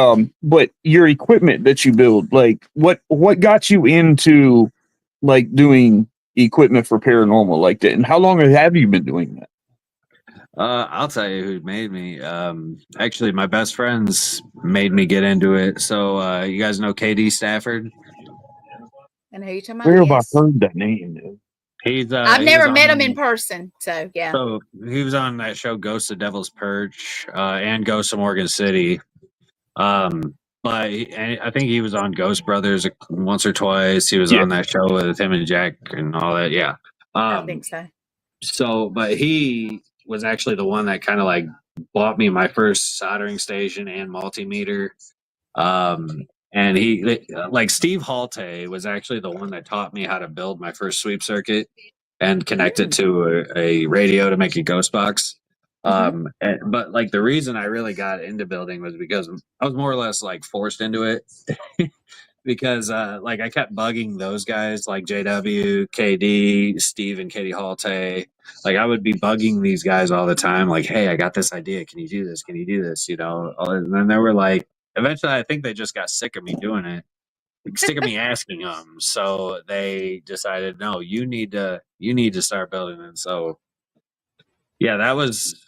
but your equipment that you build, like what got you into like doing equipment for paranormal like that, and how long have you been doing that? I'll tell you who made me. Actually, my best friends made me get into it. So, you guys know KD Stafford? And who you talking about? Where have I Yes. heard that name? Dude? He's I've he never was met on- him in person, so yeah. So he was on that show Ghost of Devil's Perch and Ghost of Morgan City. But I think he was on Ghost Brothers once or twice. He was on that show with him and Jack and all that. Yeah. I think so. So, but he was actually the one that kind of like bought me my first soldering station and multimeter. And he, like Steve Halte, was actually the one that taught me how to build my first sweep circuit and connect it to a radio to make a ghost box. But like the reason I really got into building was because I was more or less like forced into it. Because like I kept bugging those guys like JW, KD, Steve, and Katie Halte. Like I would be bugging these guys all the time, like, "Hey, I got this idea. Can you do this? Can you do this?" You know. And then they were like, eventually, I think they just got sick of me doing it, sick of me asking them. So they decided, no, you need to start building. And so, yeah, that was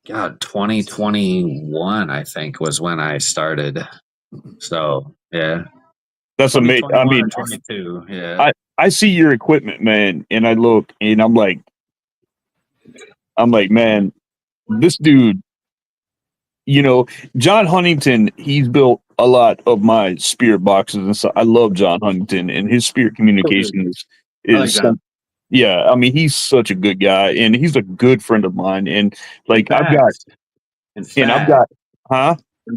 2021. I think was when I started. So yeah. That's amazing. I mean, 22. Yeah. I see your equipment, man, and I look and I'm like, man, this dude, John Huntington, he's built a lot of my spirit boxes, and so I love John Huntington, and his spirit communication is yeah. I mean, he's such a good guy, and he's a good friend of mine, and like I'm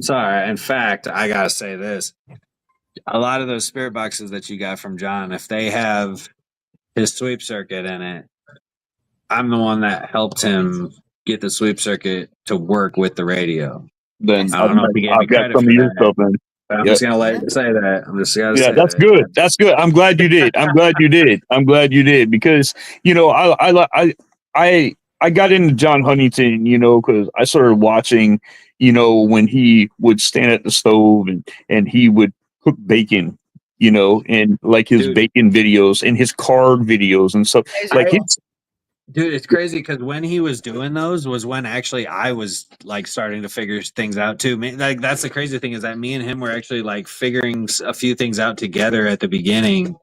sorry. In fact, I gotta say this. A lot of those spirit boxes that you got from John, if they have his sweep circuit in it, I'm the one that helped him get the sweep circuit to work with the radio. Then I don't know if he gave me credit for that. But I'm just gonna let you say that. I'm just gonna say that's that. good. That's good. I'm glad you did. I'm glad you did because I got into John Huntington, because I started watching, when he would stand at the stove and he would cook bacon, and like his bacon videos and his card videos and stuff. Like dude, it's crazy because when he was doing those was when actually I was like starting to figure things out too. Like that's the crazy thing is that me and him were actually like figuring a few things out together at the beginning.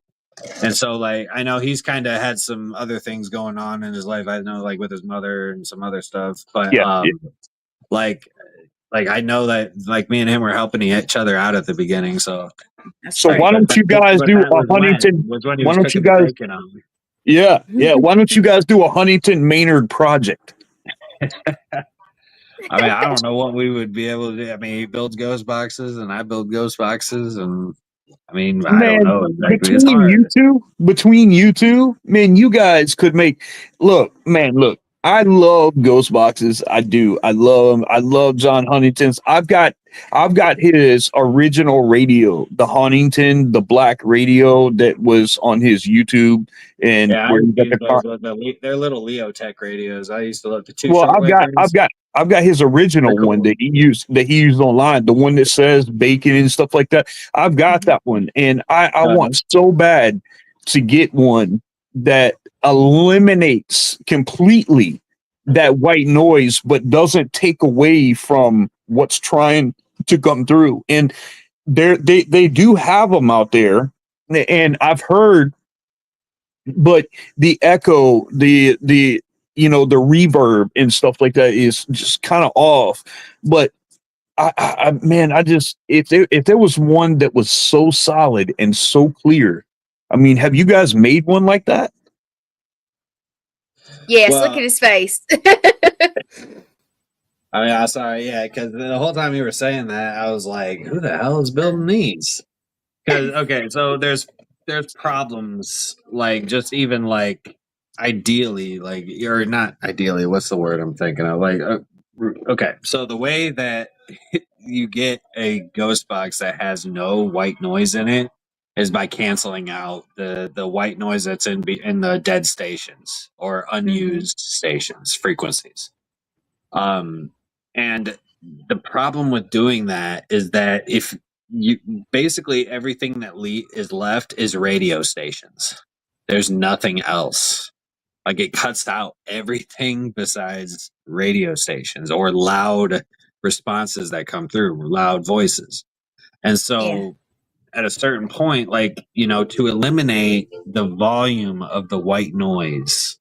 And so like I know he's kind of had some other things going on in his life. I know like with his mother and some other stuff. But like I know that like me and him were helping each other out at the beginning. So why don't you guys do a Huntington? Why don't you guys? Yeah. Why don't you guys do a Huntington Maynard project? I mean, I don't know what we would be able to do. I mean, he builds ghost boxes and I build ghost boxes, and I mean, I don't know exactly. Between you two, man, you guys could make. Look, I love ghost boxes. I do. I love them. I love John Huntington's. I've got his original radio, the Huntington, the black radio that was on his YouTube, and they're little Leotech radios. I used to love the two. Well, I've got his original one that he used online, the one that says bacon and stuff like that. I've got that one, and I want so bad to get one that eliminates completely that white noise, but doesn't take away from what's trying to come through. And they do have them out there, and I've heard but the echo, the the reverb and stuff like that is just kind of off. But man, I just if there was one that was so solid and so clear, I mean, have you guys made one like that? Yes, look Well, at his face. I mean, I'm sorry, yeah, because the whole time you were saying that, I was like, "Who the hell is building these?" Because okay, so there's problems like just even like ideally, like or not ideally. What's the word I'm thinking of? Like, okay, so the way that you get a ghost box that has no white noise in it is by canceling out the white noise that's in the dead stations or unused stations frequencies. Um, and the problem with doing that is that if you basically everything that is left is radio stations. There's nothing else. Like it cuts out everything besides radio stations or loud responses that come through, loud voices. And so at a certain point, like, to eliminate the volume of the white noise,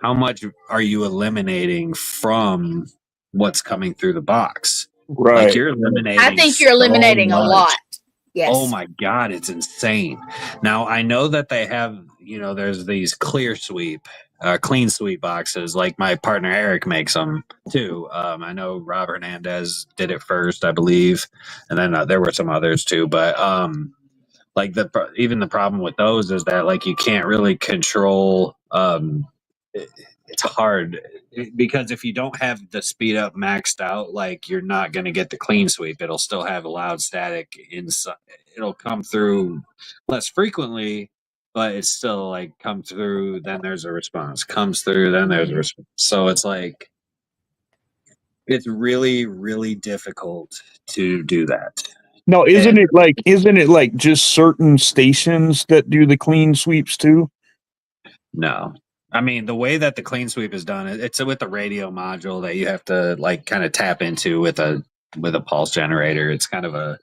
how much are you eliminating from what's coming through the box? Like Right. you're eliminating I think you're so eliminating a lot. much. Yes. Oh my god, it's insane. Now I know that they have, there's these clean sweep boxes. Like my partner Eric makes them too. I know Rob Hernandez did it first, I believe, and then there were some others too. But like even the problem with those is that like you can't really control. It's hard because if you don't have the speed up maxed out, like you're not going to get the clean sweep. It'll still have a loud static inside. It'll come through less frequently, but it's still like come through. Then there's a response. Comes through. Then there's a response. So it's like it's really, really difficult to do that. No, isn't it like just certain stations that do the clean sweeps too? No. I mean, the way that the clean sweep is done, it's with the radio module that you have to like kind of tap into with a pulse generator. It's kind of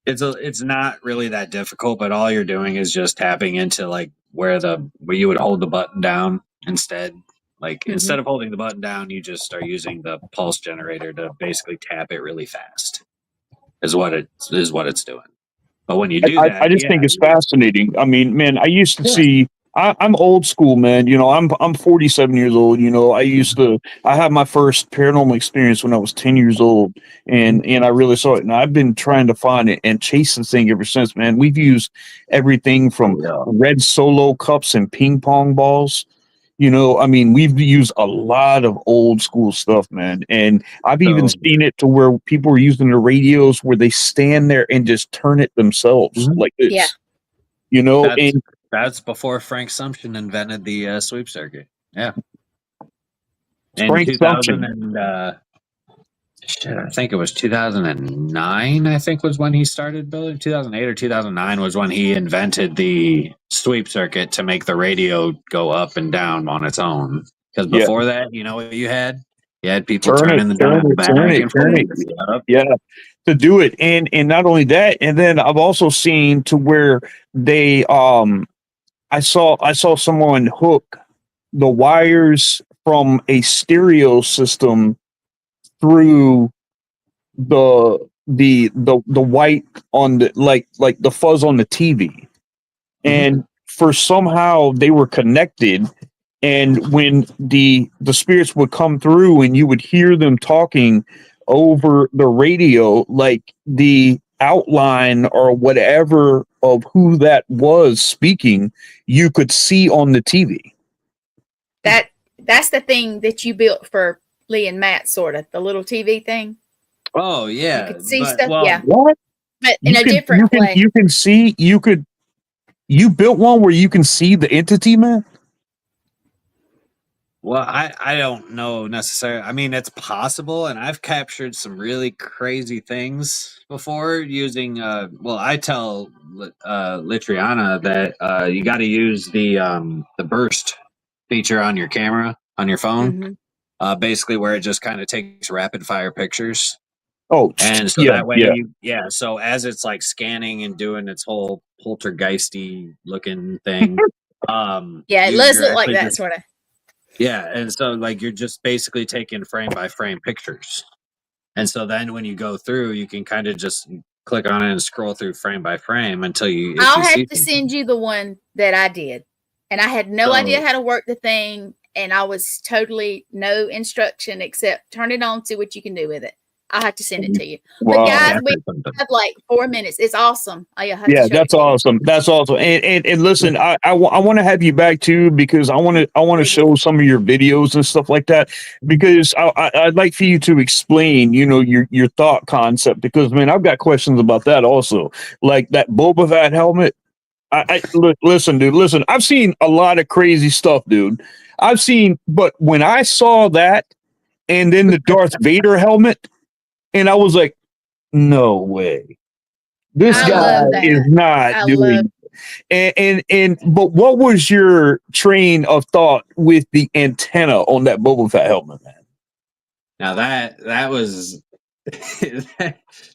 it's not really that difficult, but all you're doing is just tapping into like where you would hold the button down instead. Like instead of holding the button down, you just are using the pulse generator to basically tap it really fast. Is what it's doing. But when you do I, that, I just think it's fascinating. I mean, man, I used to see. I'm old school, man. I'm 47 years old. I had my first paranormal experience when I was 10 years old, and I really saw it. And I've been trying to find it and chase the thing ever since, man. We've used everything from red Solo cups and ping pong balls. I mean, we've used a lot of old school stuff, man. And I've even seen it to where people are using the radios where they stand there and just turn it themselves like this. Yeah. That's before Frank Sumption invented the sweep circuit. Yeah. In Frank 2000 Sumption. and I think it was 2009, I think was when he started building. 2008 or 2009 was when he invented the sweep circuit to make the radio go up and down on its own. Because before that, you know what you had? You had people turning the dial back and forth. Yeah, to do it. And not only that, and then I've also seen to where they I saw someone hook the wires from a stereo system through the white on the like the fuzz on the TV. And for somehow they were connected, and when the spirits would come through and you would hear them talking over the radio, like the outline or whatever of who that was speaking, you could see on the TV. That's the thing that you built for Lee and Matt, sort of the little TV thing. Oh yeah, you could see stuff. Yeah, what? But in a different way. You can see. You built one where you can see the entity, man. Well, I don't know necessarily. I mean, it's possible, and I've captured some really crazy things before using. I tell Litriana that you got to use the burst feature on your camera on your phone, basically where it just kind of takes rapid fire pictures. Oh, and so that way, so as it's like scanning and doing its whole poltergeisty looking thing. Yeah, it you- does you're look like actually that just- sort of. Yeah, and so like you're just basically taking frame by frame pictures. And so then when you go through, you can kind of just click on it and scroll through frame by frame until if I'll you have see to send you the one that I did. And I had no So- idea how to work the thing. And I was totally no instruction except turn it on, see what you can do with it. I'll have to send it to you. Wow. But guys, we definitely something. have like 4 minutes. It's awesome. I'll have to Yeah, show that's it to you. awesome. That's awesome. And listen, I want to have you back too, because I want to show some of your videos and stuff like that, because I'd like for you to explain, you know, your thought concept, because man, I've got questions about that also, like that Boba Fett helmet. Listen, dude, listen, I've seen a lot of crazy stuff, dude. But when I saw that and then the Darth Vader helmet, and I was like, no way. This I guy love that. is not I doing. But what was your train of thought with the antenna on that Boba Fett helmet, man? Now that was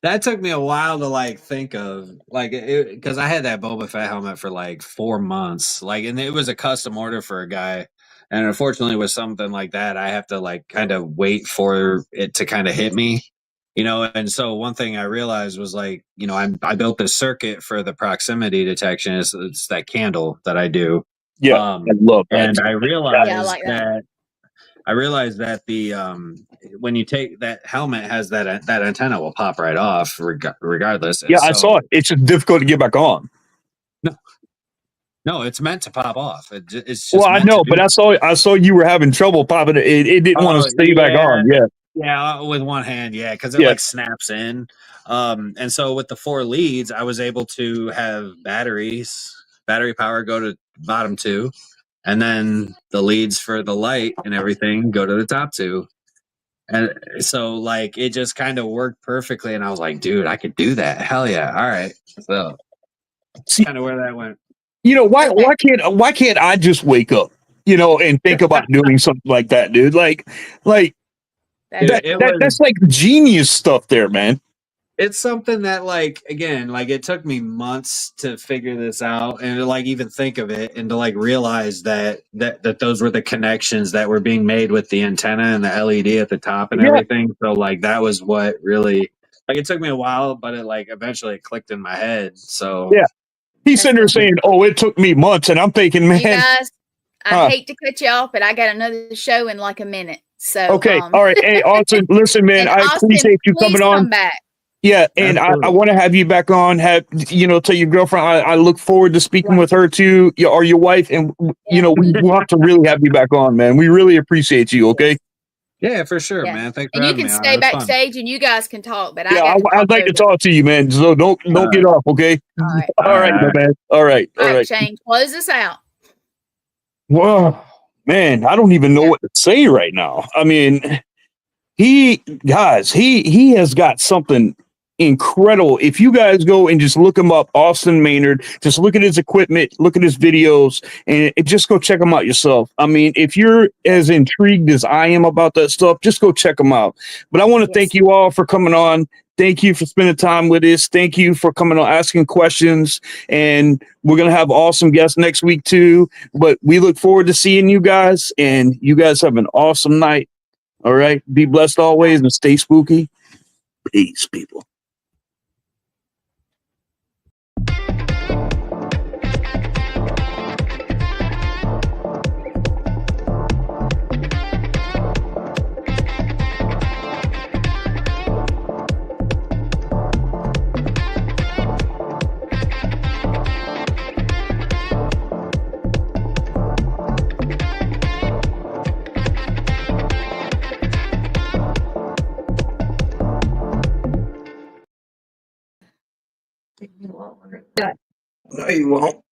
that took me a while to like think of, like, because I had that Boba Fett helmet for like 4 months, like, and it was a custom order for a guy, and unfortunately with something like that, I have to like kind of wait for it to kind of hit me, you know. And so one thing I realized was, like, you know, I built this circuit for the proximity detection. It's that candle that I do. Yeah, I love that. And I realized Yeah, I like that. that the when you take that helmet has that antenna will pop right off regardless. And Yeah, I saw it. It's just difficult to get back on. No, it's meant to pop off. It's just Well, I meant know, to but do I saw you were having trouble popping it. It didn't want to stay back on. Yeah. Yeah, with one hand, yeah, because it like snaps in. And so with the 4 leads, I was able to have battery power go to bottom 2, and then the leads for the light and everything go to the top 2. And so like it just kind of worked perfectly, and I was like, dude, I could do that. Hell yeah. All right. So that's kind of where that went. You know, why can't I just wake up, you know, and think about doing something like that, dude? Like that's like genius stuff there, man. It's something that, like, again, like it took me months to figure this out and to like even think of it and to like realize that those were the connections that were being made with the antenna and the LED at the top and everything. So like that was what really, like, it took me a while, but it like eventually clicked in my head. So yeah, he's sitting there saying, "Oh, it took me months," and I'm thinking, man, you guys, I hate to cut you off, but I got another show in like a minute. So okay, all right, hey, Austin, listen, man, I appreciate you coming on. Come back. Yeah, and I want to have you back on. Tell your girlfriend I look forward to speaking with her too, or your wife, and you know we want to really have you back on, man. We really appreciate you. Okay. Yeah, for sure, man. Thanks for having me. And you can stay backstage and you guys can talk. But I'd like to talk to you, man. So don't get off, okay? All right, man. All right. Shane, close us out. Well, man, I don't even know what to say right now. I mean, he has got something incredible. If you guys go and just look him up, Austin Maynard, just look at his equipment, look at his videos, and just go check him out yourself. I mean, if you're as intrigued as I am about that stuff, just go check him out. But I want to thank you all for coming on. Thank you for spending time with us. Thank you for coming on, asking questions. And we're going to have awesome guests next week too. But we look forward to seeing you guys, and you guys have an awesome night. All right. Be blessed always and stay spooky. Peace, people. No, you won't.